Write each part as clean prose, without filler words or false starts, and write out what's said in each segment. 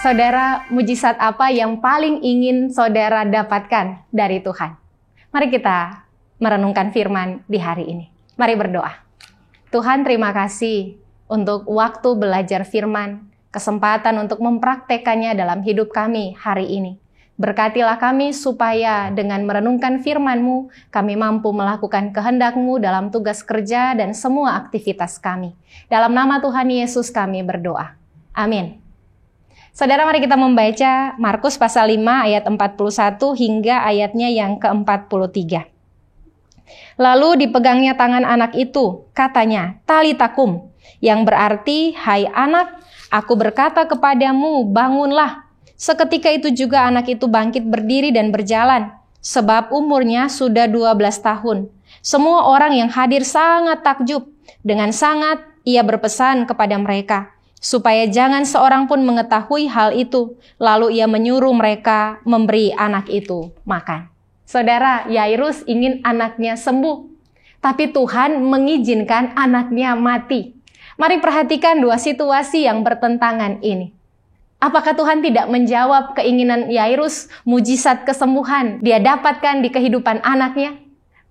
Saudara, mujizat apa yang paling ingin saudara dapatkan dari Tuhan? Mari kita merenungkan firman di hari ini. Mari berdoa. Tuhan, terima kasih untuk waktu belajar firman, kesempatan untuk mempraktekannya dalam hidup kami hari ini. Berkatilah kami supaya dengan merenungkan firman-Mu, kami mampu melakukan kehendak-Mu dalam tugas kerja dan semua aktivitas kami. Dalam nama Tuhan Yesus kami berdoa. Amin. Saudara, mari kita membaca Markus pasal 5 ayat 41 hingga ayatnya yang ke-43. Lalu dipegangnya tangan anak itu, katanya, "Talitakum," yang berarti, "Hai anak, aku berkata kepadamu, bangunlah." Seketika itu juga anak itu bangkit berdiri dan berjalan, sebab umurnya sudah 12 tahun. Semua orang yang hadir sangat takjub. Dengan sangat ia berpesan kepada mereka, supaya jangan seorang pun mengetahui hal itu. Lalu ia menyuruh mereka memberi anak itu makan. Saudara, Yairus ingin anaknya sembuh, tapi Tuhan mengizinkan anaknya mati. Mari perhatikan dua situasi yang bertentangan ini. Apakah Tuhan tidak menjawab keinginan Yairus, mujizat kesembuhan dia dapatkan di kehidupan anaknya?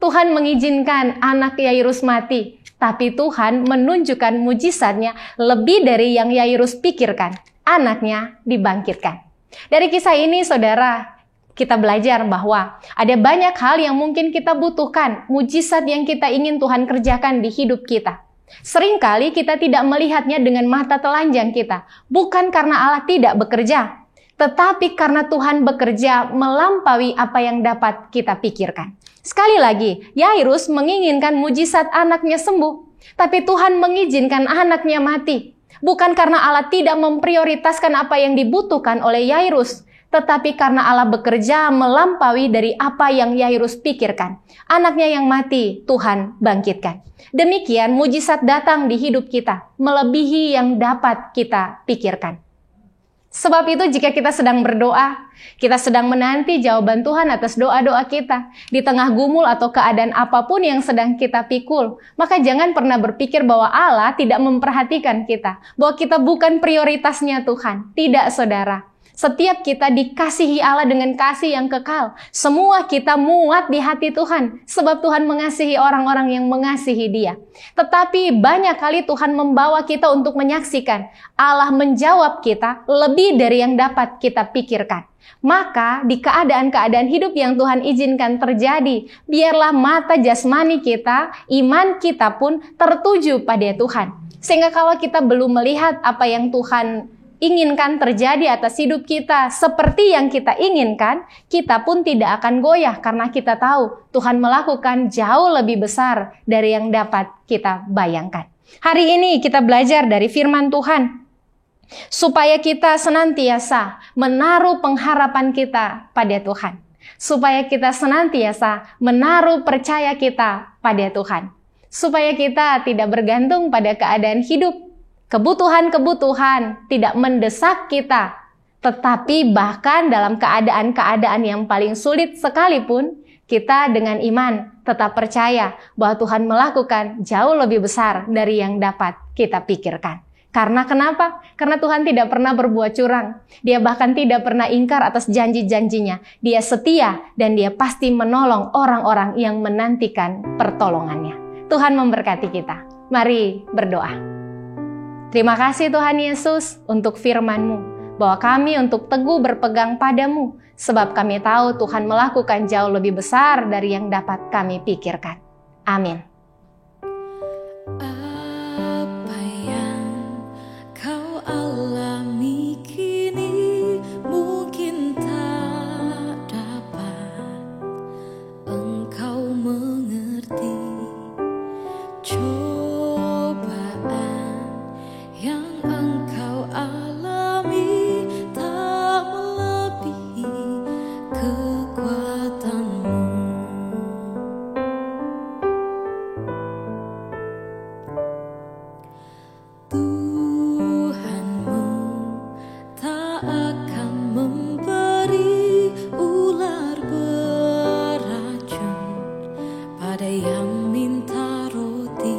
Tuhan mengizinkan anak Yairus mati, tapi Tuhan menunjukkan mujizatnya lebih dari yang Yairus pikirkan. Anaknya dibangkitkan. Dari kisah ini, saudara, kita belajar bahwa ada banyak hal yang mungkin kita butuhkan, mujizat yang kita ingin Tuhan kerjakan di hidup kita. Seringkali kita tidak melihatnya dengan mata telanjang kita, bukan karena Allah tidak bekerja, tetapi karena Tuhan bekerja melampaui apa yang dapat kita pikirkan. Sekali lagi, Yairus menginginkan mujizat anaknya sembuh, tapi Tuhan mengizinkan anaknya mati. Bukan karena Allah tidak memprioritaskan apa yang dibutuhkan oleh Yairus, tetapi karena Allah bekerja melampaui dari apa yang Yairus pikirkan. Anaknya yang mati, Tuhan bangkitkan. Demikian mujizat datang di hidup kita, melebihi yang dapat kita pikirkan. Sebab itu jika kita sedang berdoa, kita sedang menanti jawaban Tuhan atas doa-doa kita, di tengah gumul atau keadaan apapun yang sedang kita pikul, maka jangan pernah berpikir bahwa Allah tidak memperhatikan kita, bahwa kita bukan prioritasnya Tuhan. Tidak, saudara. Setiap kita dikasihi Allah dengan kasih yang kekal. Semua kita muat di hati Tuhan, sebab Tuhan mengasihi orang-orang yang mengasihi Dia. Tetapi banyak kali Tuhan membawa kita untuk menyaksikan Allah menjawab kita lebih dari yang dapat kita pikirkan. Maka di keadaan-keadaan hidup yang Tuhan izinkan terjadi, biarlah mata jasmani kita, iman kita pun tertuju pada Tuhan. Sehingga kalau kita belum melihat apa yang Tuhan inginkan terjadi atas hidup kita seperti yang kita inginkan, kita pun tidak akan goyah karena kita tahu Tuhan melakukan jauh lebih besar dari yang dapat kita bayangkan. Hari ini kita belajar dari firman Tuhan supaya kita senantiasa menaruh pengharapan kita pada Tuhan, supaya kita senantiasa menaruh percaya kita pada Tuhan, supaya kita tidak bergantung pada keadaan hidup. Kebutuhan-kebutuhan tidak mendesak kita, tetapi bahkan dalam keadaan-keadaan yang paling sulit sekalipun, kita dengan iman tetap percaya bahwa Tuhan melakukan jauh lebih besar dari yang dapat kita pikirkan. Karena kenapa? Karena Tuhan tidak pernah berbuat curang. Dia bahkan tidak pernah ingkar atas janji-janjinya. Dia setia dan Dia pasti menolong orang-orang yang menantikan pertolongannya. Tuhan memberkati kita. Mari berdoa. Terima kasih Tuhan Yesus untuk firman-Mu, bahwa kami untuk teguh berpegang pada-Mu, sebab kami tahu Tuhan melakukan jauh lebih besar dari yang dapat kami pikirkan. Amin. Apa yang kau alami kini mungkin tak dapat engkau mengerti. Yang engkau alami tak melebihi kekuatanmu. Tuhanmu tak akan memberi ular beracun pada yang minta roti.